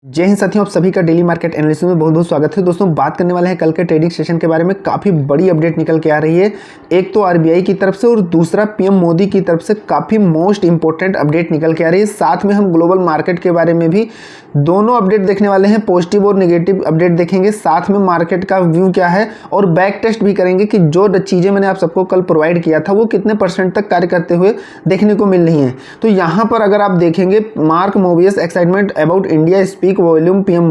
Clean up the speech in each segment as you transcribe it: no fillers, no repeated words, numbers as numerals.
जय हिंद साथियों, आप सभी का डेली मार्केट एनालिसिस में बहुत बहुत स्वागत है। दोस्तों बात करने वाले हैं कल के ट्रेडिंग सेशन के बारे में। काफ़ी बड़ी अपडेट निकल के आ रही है, एक तो आरबीआई की तरफ से और दूसरा पीएम मोदी की तरफ से काफ़ी मोस्ट इंपॉर्टेंट अपडेट निकल के आ रही है। साथ में हम ग्लोबल मार्केट के बारे में भी दोनों अपडेट देखने वाले हैं, पॉजिटिव और नेगेटिव अपडेट देखेंगे। साथ में मार्केट का व्यू क्या है और बैक टेस्ट भी करेंगे कि जो चीज़ें मैंने आप सबको कल प्रोवाइड किया था वो कितने % तक कार्य करते हुए देखने को मिल रही हैं। तो यहाँ पर अगर आप देखेंगे, mark Mobius excitement about India speak volume PM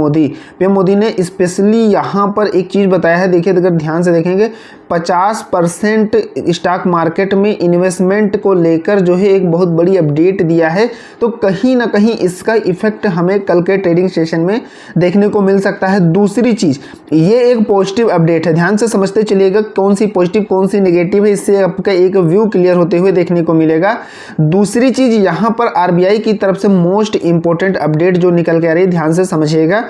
Modi ने स्पेशली यहाँ पर एक चीज़ बताया है। देखिए, अगर ध्यान से देखेंगे 50% स्टॉक मार्केट में इन्वेस्टमेंट को लेकर जो है एक बहुत बड़ी अपडेट दिया है। तो कहीं ना कहीं इसका इफेक्ट हमें कल के ट्रेडिंग सेशन में देखने को मिल सकता है। दूसरी चीज़, ये एक पॉजिटिव अपडेट है, ध्यान से समझते चलिएगा कौन सी पॉजिटिव कौन सी नेगेटिव है, इससे आपका एक व्यू क्लियर होते हुए देखने को मिलेगा। दूसरी चीज़, यहाँ पर आरबीआई की तरफ से मोस्ट इंपॉर्टेंट अपडेट जो निकल के आ रही है, ध्यान से समझिएगा।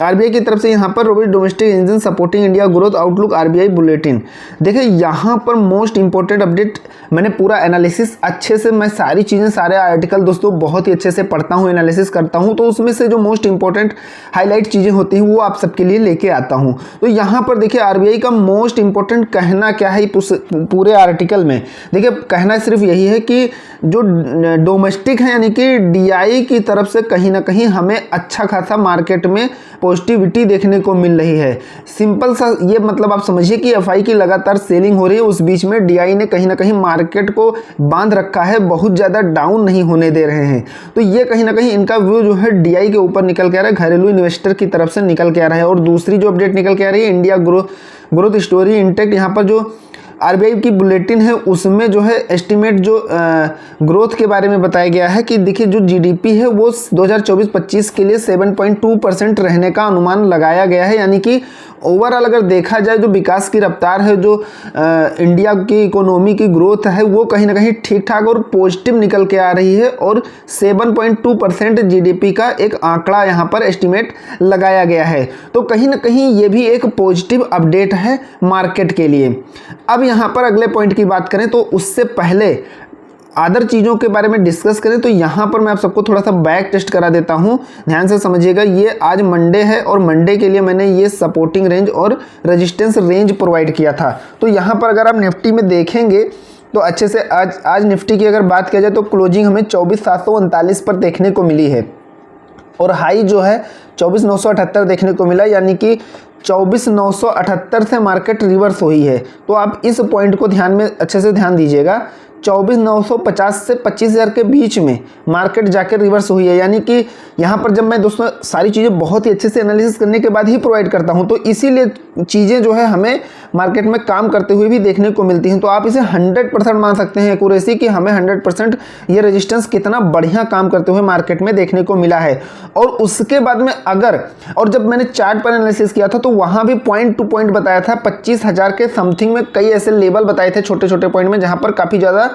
आरबीआई की तरफ से यहाँ पर robust domestic engine supporting India growth outlook RBI bulletin. देखिए, यहाँ पर मोस्ट इंपॉर्टेंट अपडेट, मैंने पूरा एनालिसिस अच्छे से, मैं सारी चीज़ें सारे आर्टिकल दोस्तों बहुत ही अच्छे से पढ़ता हूँ, एनालिसिस करता हूँ, तो उसमें से जो मोस्ट इंपॉर्टेंट हाईलाइट चीज़ें होती हैं वो आप सबके लिए लेके आता हूँ। तो यहाँ पर देखिए, आरबीआई का मोस्ट इंपॉर्टेंट कहना क्या है पूरे आर्टिकल में। देखिए, कहना सिर्फ यही है कि जो डोमेस्टिक है यानी कि डीआई की तरफ से कहीं ना कहीं हमें अच्छा खासा मार्केट में पॉजिटिविटी देखने को मिल रही है। सिंपल सा ये मतलब आप समझिए कि एफआई की लगातार सेलिंग हो रही है, उस बीच में डीआई ने कहीं ना कहीं मार्केट को बांध रखा है, बहुत ज़्यादा डाउन नहीं होने दे रहे हैं। तो ये कहीं ना कहीं इनका व्यू जो है डीआई के ऊपर निकल के आ रहा है, घरेलू इन्वेस्टर की तरफ से निकल के आ रहा है। और दूसरी जो अपडेट निकल के आ रही है, इंडिया ग्रोथ स्टोरी इंटेक्ट। यहाँ पर जो आरबीआई की बुलेटिन है उसमें जो है एस्टिमेट जो ग्रोथ के बारे में बताया गया है कि देखिए, जो जीडीपी है वो 2024-25 के लिए 7.2% रहने का अनुमान लगाया गया है। यानी कि ओवरऑल अगर देखा जाए, जो विकास की रफ्तार है, जो इंडिया की इकोनॉमी की ग्रोथ है, वो कहीं ना कहीं ठीक ठाक और पॉजिटिव निकल के आ रही है। और 7.2% जीडीपी का एक आंकड़ा यहाँ पर एस्टिमेट लगाया गया है। तो कहीं ना कहीं ये भी एक पॉजिटिव अपडेट है मार्केट के लिए। अब यहाँ पर अगले पॉइंट की बात करें तो उससे पहले अदर चीज़ों के बारे में डिस्कस करें तो यहाँ पर मैं आप सबको थोड़ा सा बैक टेस्ट करा देता हूँ, ध्यान से समझिएगा। ये आज मंडे है और मंडे के लिए मैंने ये सपोर्टिंग रेंज और रेजिस्टेंस रेंज प्रोवाइड किया था। तो यहाँ पर अगर आप निफ्टी में देखेंगे तो अच्छे से आज निफ्टी की अगर बात किया जाए तो क्लोजिंग हमें 24,739 पर देखने को मिली है और हाई जो है 24,978 देखने को मिला, यानी कि 24,978 से मार्केट रिवर्स हुई है। तो आप इस पॉइंट को ध्यान में अच्छे से ध्यान दीजिएगा। 24,950 से 25,000 के बीच में मार्केट जाकर रिवर्स हुई है। यानी कि यहाँ पर जब मैं दोस्तों सारी चीज़ें बहुत ही अच्छे से एनालिसिस करने के बाद ही प्रोवाइड करता हूँ, तो इसीलिए चीज़ें जो है हमें मार्केट में काम करते हुए भी देखने को मिलती हैं। तो आप इसे 100% मान सकते हैं एक्यूरेसी कि हमें 100% ये रेजिस्टेंस कितना बढ़िया काम करते हुए मार्केट में देखने को मिला है। और उसके बाद में और जब मैंने चार्ट पर एनालिसिस किया था तो वहाँ भी पॉइंट टू पॉइंट बताया था, 25,000 के समथिंग में कई ऐसे लेवल बताए थे छोटे छोटे पॉइंट में, जहाँ पर काफ़ी ज़्यादा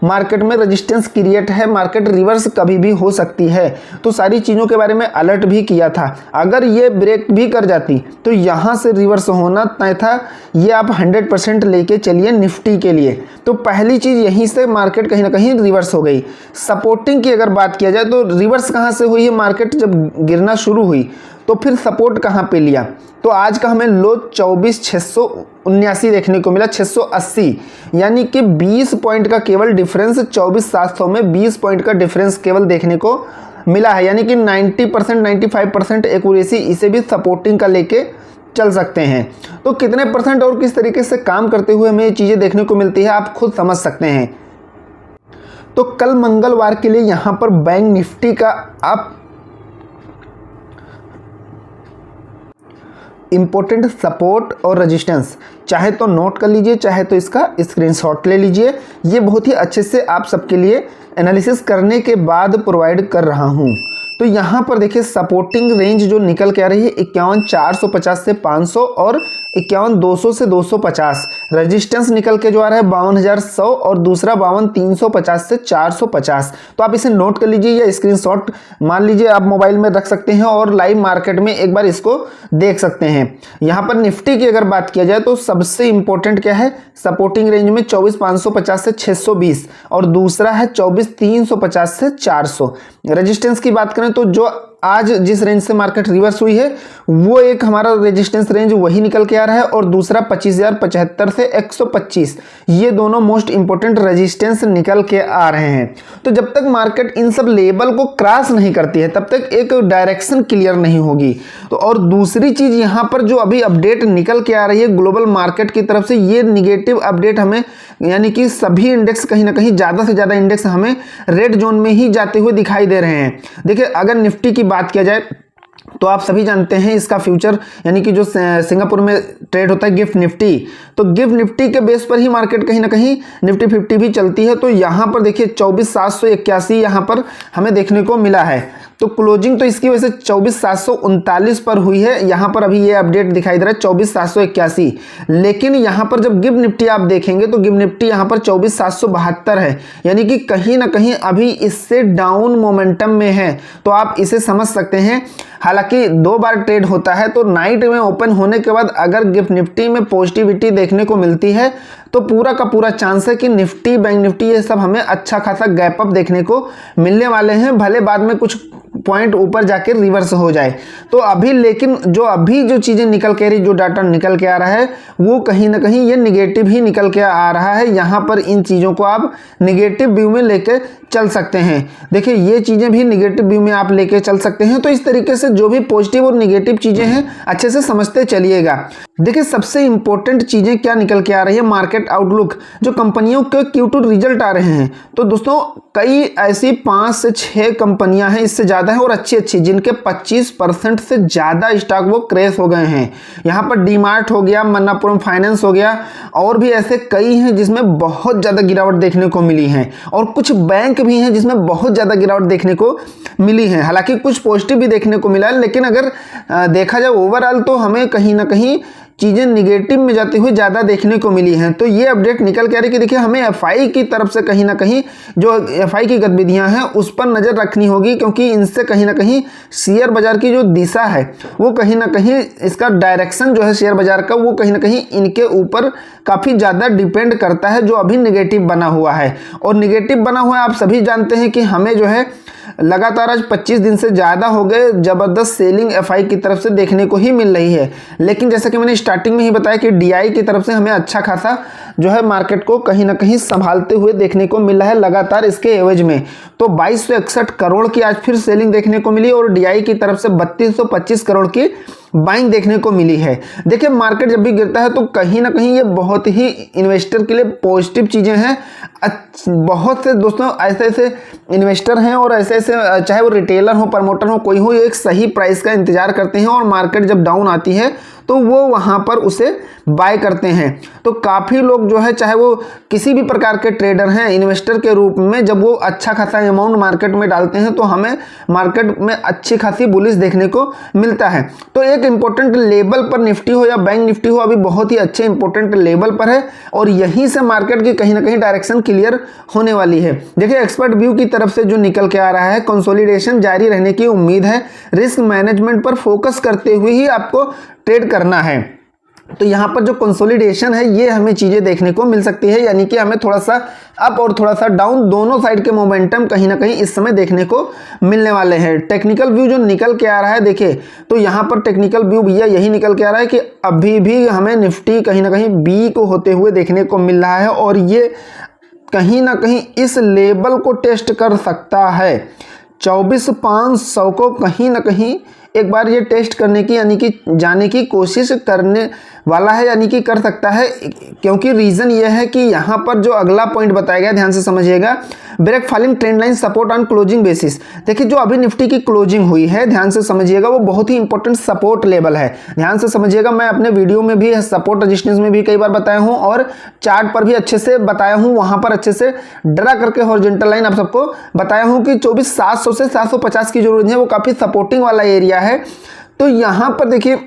मार्केट में रेजिस्टेंस क्रिएट है, मार्केट रिवर्स कभी भी हो सकती है। तो सारी चीज़ों के बारे में अलर्ट भी किया था। अगर ये ब्रेक भी कर जाती तो यहाँ से रिवर्स होना तय था। ये आप 100% लेके चलिए निफ्टी के लिए। तो पहली चीज़ यहीं से मार्केट कहीं ना कहीं रिवर्स हो गई। सपोर्टिंग की अगर बात किया जाए तो रिवर्स कहाँ से हुई है, मार्केट जब गिरना शुरू हुई तो फिर सपोर्ट कहाँ पे लिया, तो आज का हमें लो 24,679 देखने को मिला, 680, यानी कि 20 पॉइंट का केवल डिफरेंस, 24,700 में 20 पॉइंट का डिफरेंस केवल देखने को मिला है। यानी कि 90% 95% एक्यूरेसी इसे भी सपोर्टिंग का लेके चल सकते हैं। तो कितने % और किस तरीके से काम करते हुए हमें ये चीज़ें देखने को मिलती है आप खुद समझ सकते हैं। तो कल मंगलवार के लिए यहाँ पर बैंक निफ्टी का आप इंपॉर्टेंट सपोर्ट और रेजिस्टेंस चाहे तो नोट कर लीजिए, चाहे तो इसका स्क्रीनशॉट ले लीजिए। ये बहुत ही अच्छे से आप सबके लिए एनालिसिस करने के बाद प्रोवाइड कर रहा हूँ। तो यहाँ पर देखिए, सपोर्टिंग रेंज जो निकल के आ रही है 51,450 से 500 और 51,200 से 250। रेजिस्टेंस निकल के जो आ रहा है 52,100 और दूसरा 52,350 से 450। तो आप इसे नोट कर लीजिए या स्क्रीनशॉट मान लीजिए, आप मोबाइल में रख सकते हैं और लाइव मार्केट में एक बार इसको देख सकते हैं। यहाँ पर निफ्टी की अगर बात किया जाए तो सबसे इंपॉर्टेंट क्या है, सपोर्टिंग रेंज में 24,550 से 620 और दूसरा है 24,350 से 400। रेजिस्टेंस की बात करें तो जो आज जिस रेंज से मार्केट रिवर्स हुई है वो एक हमारा रेजिस्टेंस रेंज वही निकल के आ रहा है और दूसरा 25,075 से 125, ये दोनों मोस्ट इंपोर्टेंट रेजिस्टेंस निकल के आ रहे हैं। तो जब तक मार्केट इन सब लेवल को क्रॉस नहीं करती है तब तक एक डायरेक्शन क्लियर नहीं होगी। तो और दूसरी चीज यहाँ पर जो अभी अपडेट निकल के आ रही है ग्लोबल मार्केट की तरफ से, ये निगेटिव अपडेट हमें यानी कि सभी इंडेक्स कहीं ना कहीं ज़्यादा से ज़्यादा इंडेक्स हमें रेड जोन में ही जाते हुए दिखाई दे रहे हैं। देखिए अगर निफ्टी की बात किया जाए तो आप सभी जानते हैं इसका फ्यूचर यानी कि जो सिंगापुर में ट्रेड होता है गिफ्ट निफ्टी, तो गिफ्ट निफ्टी के बेस पर ही मार्केट कहीं ना कहीं निफ्टी 50 भी चलती है। तो यहाँ पर देखिए 24,781 यहाँ पर हमें देखने को मिला है। तो क्लोजिंग तो इसकी वजह से 24,739 पर हुई है। यहाँ पर अभी ये अपडेट दिखाई दे रहा है 24,781, लेकिन यहाँ पर जब गिफ्ट निफ्टी आप देखेंगे तो गिफ्ट निफ्टी यहाँ पर 24,772 है, यानी कि कहीं ना कहीं अभी इससे डाउन मोमेंटम में है। तो आप इसे समझ सकते हैं। हालांकि 2 बार ट्रेड होता है तो नाइट में ओपन होने के बाद अगर गिफ्ट निफ्टी में पॉजिटिविटी देखने को मिलती है तो पूरा का पूरा चांस है कि निफ्टी बैंक निफ्टी ये सब हमें अच्छा खासा गैप अप देखने को मिलने वाले हैं, भले बाद में कुछ पॉइंट ऊपर जाकर रिवर्स हो जाए। तो अभी लेकिन जो चीज़ें निकल के रही, जो डाटा निकल के आ रहा है वो कहीं ना कहीं ये निगेटिव ही निकल के आ रहा है। यहाँ पर इन चीज़ों को आप निगेटिव व्यू में लेके चल सकते हैं। देखिए ये चीज़ें भी निगेटिव व्यू में आप लेके चल सकते हैं। तो इस तरीके से जो भी पॉजिटिव और निगेटिव चीज़ें हैं अच्छे से समझते चलिएगा। देखिए सबसे इंपॉर्टेंट चीज़ें क्या निकल के आ रही है, मार्केट आउटलुक, जो कंपनियों के Q2 रिजल्ट आ रहे हैं। तो दोस्तों कई ऐसी 5 से 6 कंपनियां हैं, इससे ज़्यादा है और अच्छी जिनके 25% से ज़्यादा स्टॉक वो क्रैश हो गए हैं। यहाँ पर डीमार्ट हो गया, मन्नापुरम फाइनेंस हो गया, और भी ऐसे कई हैं जिसमें बहुत ज़्यादा गिरावट देखने को मिली है, और कुछ बैंक भी हैं जिसमें बहुत ज़्यादा गिरावट देखने को मिली है। हालांकि कुछ पॉजिटिव भी देखने को मिला है, लेकिन अगर देखा जाए ओवरऑल तो हमें कहीं ना कहीं चीज़ें निगेटिव में जाती हुई ज़्यादा देखने को मिली हैं। तो ये अपडेट निकल के आ रही है कि देखिए हमें एफआई की तरफ से कहीं ना कहीं जो एफआई की गतिविधियां हैं उस पर नज़र रखनी होगी, क्योंकि इनसे कहीं ना कहीं शेयर बाजार की जो दिशा है वो कहीं ना कहीं इसका डायरेक्शन जो है शेयर बाजार का वो कहीं ना कहीं इनके ऊपर काफ़ी ज़्यादा डिपेंड करता है, जो अभी निगेटिव बना हुआ है। और निगेटिव बना हुआ है आप सभी जानते हैं कि हमें जो है लगातार आज 25 दिन से ज़्यादा हो गए ज़बरदस्त सेलिंग एफआई की तरफ से देखने को ही मिल रही है। लेकिन जैसा कि मैंने स्टार्टिंग में ही बताया कि डीआई की तरफ से हमें अच्छा खासा जो है मार्केट को कहीं ना कहीं संभालते हुए देखने को मिला है लगातार इसके एवज में। तो 2261 करोड़ की आज फिर सेलिंग देखने को मिली और डीआई की तरफ से 3225 करोड़ की बाइंग देखने को मिली है। देखिए मार्केट जब भी गिरता है तो कहीं ना कहीं ये बहुत ही इन्वेस्टर के लिए पॉजिटिव चीज़ें हैं। बहुत से दोस्तों ऐसे इन्वेस्टर हैं और ऐसे चाहे वो रिटेलर हो, प्रमोटर हो, कोई हो, ये एक सही प्राइस का इंतजार करते हैं और मार्केट जब डाउन आती है तो वो वहाँ पर उसे बाय करते हैं। तो काफ़ी लोग जो है चाहे वो किसी भी प्रकार के ट्रेडर हैं, इन्वेस्टर के रूप में जब वो अच्छा खासा अमाउंट मार्केट में डालते हैं तो हमें मार्केट में अच्छी खासी बुलिश देखने को मिलता है। तो एक इंपॉर्टेंट लेवल पर निफ्टी हो या बैंक निफ्टी हो अभी बहुत ही अच्छे इंपॉर्टेंट लेवल पर है और यहीं से मार्केट की कहीं ना कहीं डायरेक्शन क्लियर होने वाली है। देखिए एक्सपर्ट व्यू की तरफ से जो निकल के आ रहा है, कंसोलिडेशन जारी रहने की उम्मीद है। रिस्क मैनेजमेंट पर फोकस करते हुए ही आपको ट्रेड करना है। तो यहाँ पर जो कंसोलिडेशन है ये हमें चीज़ें देखने को मिल सकती है, यानी कि हमें थोड़ा सा अप और थोड़ा सा डाउन दोनों साइड के मोमेंटम कहीं ना कहीं इस समय देखने को मिलने वाले हैं। टेक्निकल व्यू जो निकल के आ रहा है देखिए, तो यहाँ पर टेक्निकल व्यू भैया यही निकल के आ रहा है कि अभी भी हमें निफ्टी कहीं ना कहीं बी को होते हुए देखने को मिल रहा है और ये कहीं ना कहीं इस लेवल को टेस्ट कर सकता है। 24,500 को कहीं ना कहीं एक बार ये टेस्ट करने की यानी कि जाने की कोशिश करने वाला है, यानी कि कर सकता है, क्योंकि रीज़न ये है कि यहाँ पर जो अगला पॉइंट बताया गया ध्यान से समझिएगा, break falling trend line support on closing basis. देखिए जो अभी निफ्टी की क्लोजिंग हुई है ध्यान से समझिएगा वो बहुत ही इंपॉर्टेंट सपोर्ट लेवल है। ध्यान से समझिएगा, मैं अपने वीडियो में भी सपोर्ट रेजिस्टेंस में भी कई बार बताया हूँ और चार्ट पर भी अच्छे से बताया हूँ, वहाँ पर अच्छे से ड्रा करके हॉरिजॉन्टल लाइन आप सबको बताया हूँ कि 24,700 से 750 की जो रेंज है वो काफ़ी सपोर्टिंग वाला एरिया है। तो यहाँ पर देखिए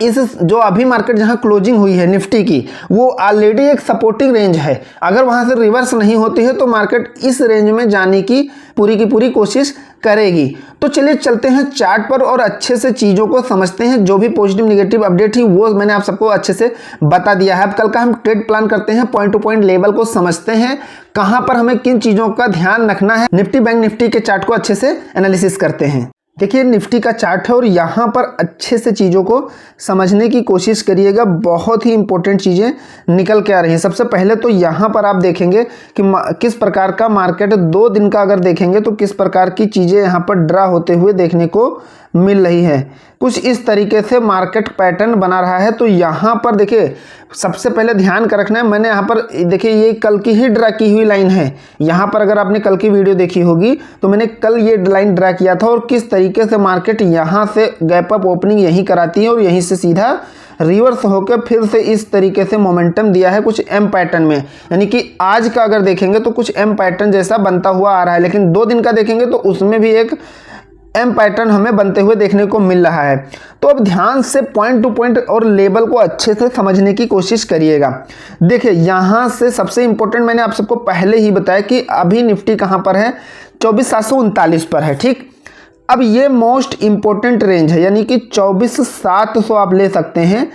इस जो अभी मार्केट जहां क्लोजिंग हुई है निफ्टी की, वो ऑलरेडी एक सपोर्टिंग रेंज है। अगर वहां से रिवर्स नहीं होती है तो मार्केट इस रेंज में जाने की पूरी कोशिश करेगी। तो चलिए चलते हैं चार्ट पर और अच्छे से चीज़ों को समझते हैं। जो भी पॉजिटिव नेगेटिव अपडेट थी वो मैंने आप सबको अच्छे से बता दिया है। अब कल का हम ट्रेड प्लान करते हैं, पॉइंट टू पॉइंट लेवल को समझते हैं, कहां पर हमें किन चीज़ों का ध्यान रखना है। निफ्टी बैंक निफ्टी के चार्ट को अच्छे से एनालिसिस करते हैं। देखिए निफ्टी का चार्ट है और यहाँ पर अच्छे से चीज़ों को समझने की कोशिश करिएगा। बहुत ही इंपॉर्टेंट चीज़ें निकल के आ रही हैं। सबसे पहले तो यहाँ पर आप देखेंगे कि किस प्रकार का मार्केट 2 दिन का अगर देखेंगे तो किस प्रकार की चीज़ें यहाँ पर ड्रा होते हुए देखने को मिल रही है। कुछ इस तरीके से मार्केट पैटर्न बना रहा है। तो यहाँ पर देखिए सबसे पहले ध्यान का रखना है, मैंने यहाँ पर देखिए ये कल की ही ड्रा की हुई लाइन है। यहाँ पर अगर आपने कल की वीडियो देखी होगी तो मैंने कल ये लाइन ड्रा किया था और किस तरीके से मार्केट यहाँ से गैप अप ओपनिंग यहीं कराती है और यहीं से सीधा रिवर्स होकर फिर से इस तरीके से मोमेंटम दिया है कुछ एम पैटर्न में। यानी कि आज का अगर देखेंगे तो कुछ एम पैटर्न जैसा बनता हुआ आ रहा है, लेकिन 2 दिन का देखेंगे तो उसमें भी एक एम पैटर्न हमें बनते हुए देखने को मिल रहा है। तो अब ध्यान से पॉइंट टू पॉइंट और लेवल को अच्छे से समझने की कोशिश करिएगा। देखिए यहाँ से सबसे इंपॉर्टेंट मैंने आप सबको पहले ही बताया कि अभी निफ्टी कहाँ पर है, 24,739 पर है। ठीक, अब ये मोस्ट इंपॉर्टेंट रेंज है, यानी कि 24,700 आप ले सकते हैं।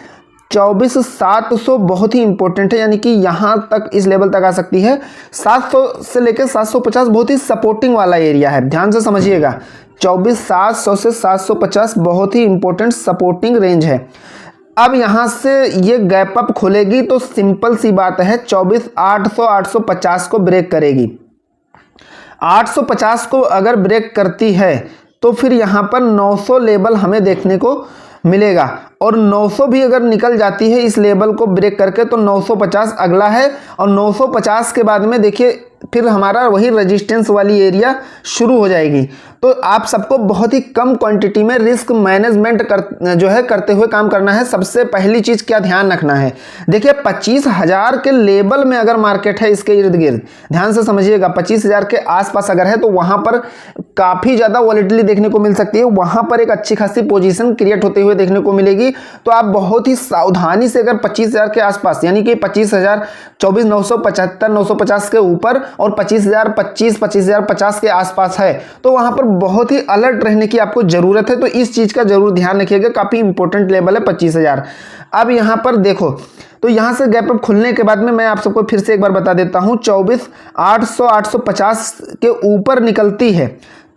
24,700 बहुत ही इंपॉर्टेंट है, यानी कि यहाँ तक इस लेवल तक आ सकती है। 700 से लेकर 750 बहुत ही सपोर्टिंग वाला एरिया है, ध्यान से समझिएगा। 24,700 से 750 बहुत ही इंपॉर्टेंट सपोर्टिंग रेंज है। अब यहाँ से ये गैप अप खुलेगी तो सिंपल सी बात है 24,800 850 को ब्रेक करेगी। 850 को अगर ब्रेक करती है तो फिर यहाँ पर 900 लेवल हमें देखने को मिलेगा और 900 भी अगर निकल जाती है इस लेवल को ब्रेक करके तो 950 अगला है और 950 के बाद में देखिए फिर हमारा वही रेजिस्टेंस वाली एरिया शुरू हो जाएगी। तो आप सबको बहुत ही कम क्वांटिटी में रिस्क मैनेजमेंट करते हुए काम करना है। सबसे पहली चीज़ क्या ध्यान रखना है, देखिए 25,000 के लेवल में अगर मार्केट है इसके इर्द गिर्द, ध्यान से समझिएगा, 25,000 के आसपास अगर है तो वहाँ पर काफ़ी ज़्यादा वॉलेटिलिटी देखने को मिल सकती है। वहाँ पर एक अच्छी खासी पोजीशन क्रिएट होते हुए देखने को मिलेगी। तो आप बहुत ही सावधानी से अगर 25,000 के आसपास, यानी कि 25,000 24,975 950 के ऊपर और 25,000 25,050 के आसपास है तो वहां पर बहुत ही अलर्ट रहने की आपको जरूरत है। तो इस चीज का जरूर ध्यान रखिएगा, काफी इंपॉर्टेंट लेवल है 25,000। अब यहां पर देखो तो यहां से गैप अप खुलने के बाद में मैं आप सबको फिर से एक बार बता देता हूं, 24,800 850 के ऊपर निकलती है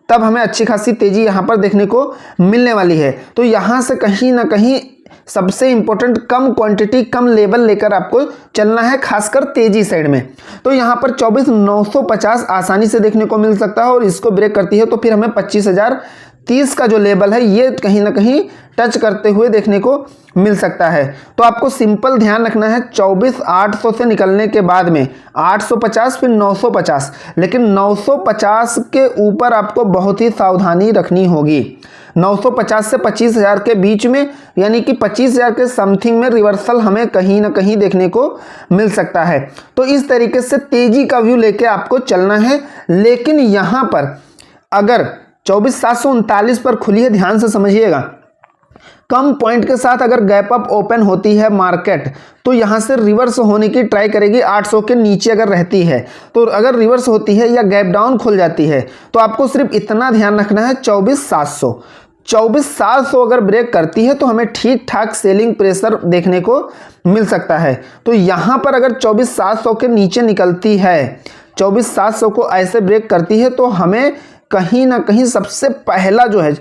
तब हमें अच्छी खासी तेजी यहां पर देखने को मिलने वाली है। तो यहां से कहीं ना कहीं सबसे इंपॉर्टेंट कम क्वांटिटी कम लेवल लेकर आपको चलना है, खासकर तेजी साइड में। तो यहाँ पर 24,950 आसानी से देखने को मिल सकता है और इसको ब्रेक करती है तो फिर हमें 25,030 का जो लेवल है ये कहीं ना कहीं टच करते हुए देखने को मिल सकता है। तो आपको सिंपल ध्यान रखना है 24,800 से निकलने के बाद में 850 फिर 950, लेकिन 950 के ऊपर आपको बहुत ही सावधानी रखनी होगी। 950 से 25,000 के बीच में, यानी कि 25,000 के समथिंग में रिवर्सल हमें कहीं ना कहीं देखने को मिल सकता है। तो इस तरीके से तेजी का व्यू लेके आपको चलना है। लेकिन यहां पर अगर 24,739 पर खुली है, ध्यान से समझिएगा, कम पॉइंट के साथ अगर गैप अप ओपन होती है मार्केट तो यहां से रिवर्स होने की ट्राई करेगी। 800 के नीचे अगर रहती है तो अगर रिवर्स होती है या गैप डाउन खुल जाती है तो आपको सिर्फ इतना ध्यान रखना है 24,700 अगर ब्रेक करती है तो हमें ठीक ठाक सेलिंग प्रेशर देखने को मिल सकता है। तो यहां पर अगर 24,700 के नीचे निकलती है, 24,700 को ऐसे ब्रेक करती है तो हमें कहीं ना कहीं सबसे पहला जो है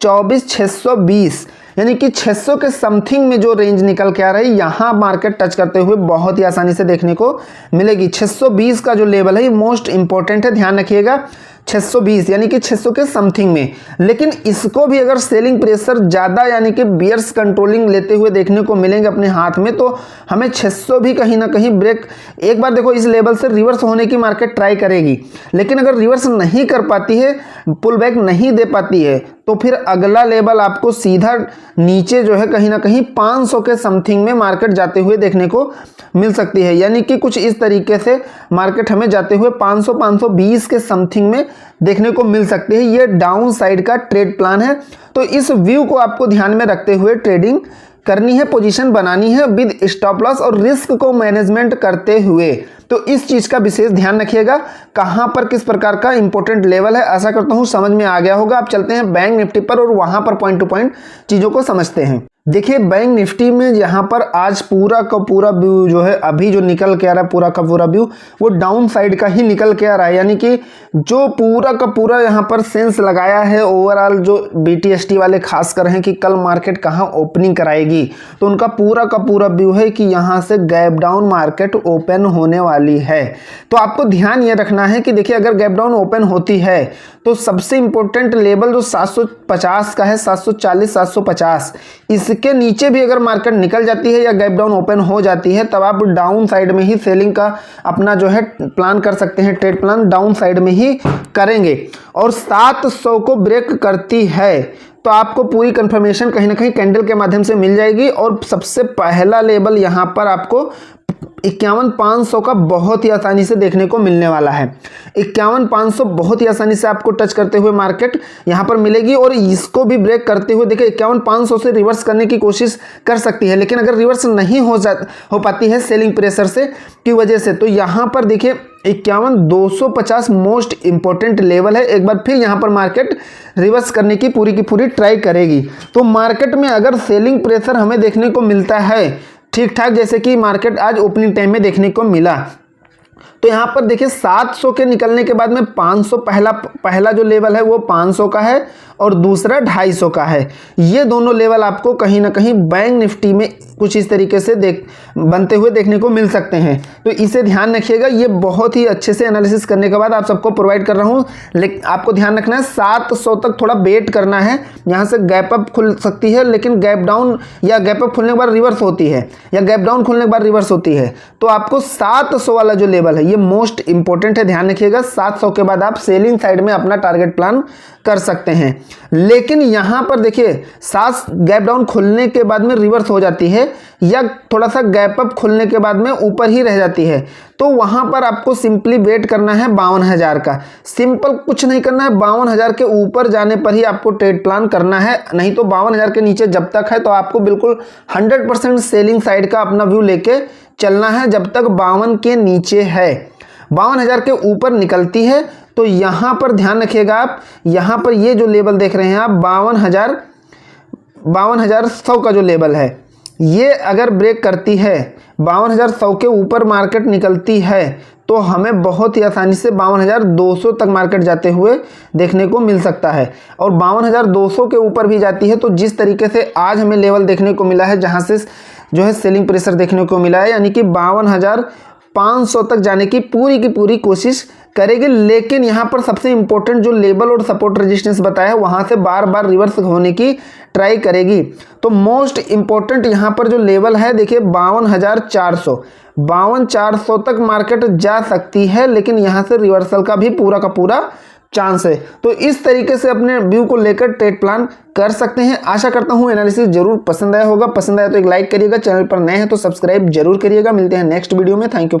24,620 यानी कि 600 के समथिंग में जो रेंज निकल के आ रही है यहां मार्केट टच करते हुए बहुत ही आसानी से देखने को मिलेगी। 620 का जो लेवल है ये मोस्ट इंपॉर्टेंट है, ध्यान रखिएगा। 620 यानी कि 600 के समथिंग में, लेकिन इसको भी अगर सेलिंग प्रेशर ज़्यादा यानी कि बियर्स कंट्रोलिंग लेते हुए देखने को मिलेंगे अपने हाथ में तो हमें 600 भी कहीं ना कहीं ब्रेक, एक बार देखो इस लेवल से रिवर्स होने की मार्केट ट्राई करेगी, लेकिन अगर रिवर्स नहीं कर पाती है, पुल बैक नहीं दे पाती है तो फिर अगला लेवल आपको सीधा नीचे जो है कहीं ना कहीं 500 के समथिंग में मार्केट जाते हुए देखने को मिल सकती है। यानी कि कुछ इस तरीके से मार्केट हमें जाते हुए 500 520 के समथिंग में देखने को मिल सकती है। ये डाउन साइड का ट्रेड प्लान है, तो इस व्यू को आपको ध्यान में रखते हुए ट्रेडिंग करनी है, पोजीशन बनानी है विद स्टॉप लॉस और रिस्क को मैनेजमेंट करते हुए। तो इस चीज का विशेष ध्यान रखिएगा, कहां पर किस प्रकार का इंपॉर्टेंट लेवल है। आशा करता हूं समझ में आ गया होगा। आप चलते हैं बैंक निफ्टी पर और वहां पर पॉइंट टू पॉइंट चीजों को समझते हैं। देखिए बैंक निफ्टी में यहाँ पर आज पूरा का पूरा व्यू जो है अभी जो निकल के आ रहा है, पूरा का पूरा व्यू वो डाउन साइड का ही निकल के आ रहा है। यानी कि जो पूरा का पूरा यहाँ पर सेंस लगाया है ओवरऑल जो BTST वाले खास कर हैं कि कल मार्केट कहाँ ओपनिंग कराएगी, तो उनका पूरा का पूरा व्यू है कि यहाँ से गैप डाउन मार्केट ओपन होने वाली है। तो आपको ध्यान ये रखना है कि देखिए अगर गैप डाउन ओपन होती है तो सबसे इंपॉर्टेंट लेवल जो 750 का है, 740 750, इसके नीचे भी अगर मार्केट निकल जाती है या गैप डाउन ओपन हो जाती है तब आप डाउन साइड में ही सेलिंग का अपना जो है प्लान कर सकते हैं। ट्रेड प्लान डाउन साइड में ही करेंगे और 700 को ब्रेक करती है तो आपको पूरी कंफर्मेशन कहीं ना कहीं कैंडल के माध्यम से मिल जाएगी। और सबसे पहला लेवल यहां पर आपको 51,500 का बहुत ही आसानी से देखने को मिलने वाला है। 51,500 बहुत ही आसानी से आपको टच करते हुए मार्केट यहां पर मिलेगी और इसको भी ब्रेक करते हुए देखिए 51,500 से रिवर्स करने की कोशिश कर सकती है। लेकिन अगर रिवर्स नहीं हो पाती है सेलिंग प्रेशर से की वजह से, तो यहां पर देखिए 51,250 मोस्ट इंपॉर्टेंट लेवल है। एक बार फिर यहां पर मार्केट रिवर्स करने की पूरी ट्राई करेगी। तो मार्केट में अगर सेलिंग प्रेशर हमें देखने को मिलता है ठीक ठाक, जैसे कि मार्केट आज ओपनिंग टाइम में देखने को मिला, तो यहाँ पर देखिए 700 के निकलने के बाद में 500 पहला जो लेवल है वो 500 का है और दूसरा 250 का है। ये दोनों लेवल आपको कहीं ना कहीं बैंक निफ्टी में कुछ इस तरीके से बनते हुए देखने को मिल सकते हैं। तो इसे ध्यान रखिएगा। ये बहुत ही अच्छे से एनालिसिस करने के बाद आप सबको प्रोवाइड कर रहा हूँ। लेकिन आपको ध्यान रखना है 700 तक थोड़ा वेट करना है। यहाँ से गैप अप खुल सकती है लेकिन गैप डाउन या गैप अप खुलने के बाद रिवर्स होती है या गैप डाउन खुलने के बाद रिवर्स होती है। तो आपको 700 वाला जो लेवल है ये मोस्ट इंपॉर्टेंट है, ध्यान रखिएगा। 700 के बाद आप सेलिंग साइड में अपना टारगेट प्लान कर सकते हैं। लेकिन यहां पर देखिए गैप डाउन खुलने के बाद में रिवर्स हो जाती है या थोड़ा सा गैप अप खुलने के बाद में ऊपर ही रह जाती है, तो वहां पर आपको सिंपली वेट करना है 52,000 का। सिंपल कुछ नहीं करना है, 52,000 के ऊपर जाने पर ही आपको ट्रेड प्लान करना है। नहीं तो 52,000 के नीचे जब तक है तो आपको बिल्कुल 100% सेलिंग साइड का अपना व्यू लेके चलना है जब तक 52 के नीचे है। 52,000 के ऊपर निकलती है तो यहां पर ध्यान रखिएगा आप, यहां पर ये जो लेवल देख रहे हैं आप 52,100 का जो लेवल है ये अगर ब्रेक करती है, 52,100 के ऊपर मार्केट निकलती है तो हमें बहुत ही आसानी से 52,200 तक मार्केट जाते हुए देखने को मिल सकता है। और 52,200 के ऊपर भी जाती है तो जिस तरीके से आज हमें लेवल देखने को मिला है जहां से जो है सेलिंग प्रेशर देखने को मिला है, यानी कि 52,500 तक जाने की पूरी कोशिश करेगी। लेकिन यहाँ पर सबसे इंपॉर्टेंट जो लेवल और सपोर्ट रेजिस्टेंस बताया है वहाँ से बार बार रिवर्स होने की ट्राई करेगी। तो मोस्ट इंपॉर्टेंट यहाँ पर जो लेवल है देखिए 52,400 तक मार्केट जा सकती है, लेकिन यहाँ से रिवर्सल का भी पूरा का पूरा चांस है। तो इस तरीके से अपने व्यू को लेकर ट्रेड प्लान कर सकते हैं। आशा करता हूं एनालिसिस जरूर पसंद आया होगा। पसंद आया तो एक लाइक करिएगा, चैनल पर नए हैं तो सब्सक्राइब जरूर करिएगा। मिलते हैं नेक्स्ट वीडियो में। Thank you.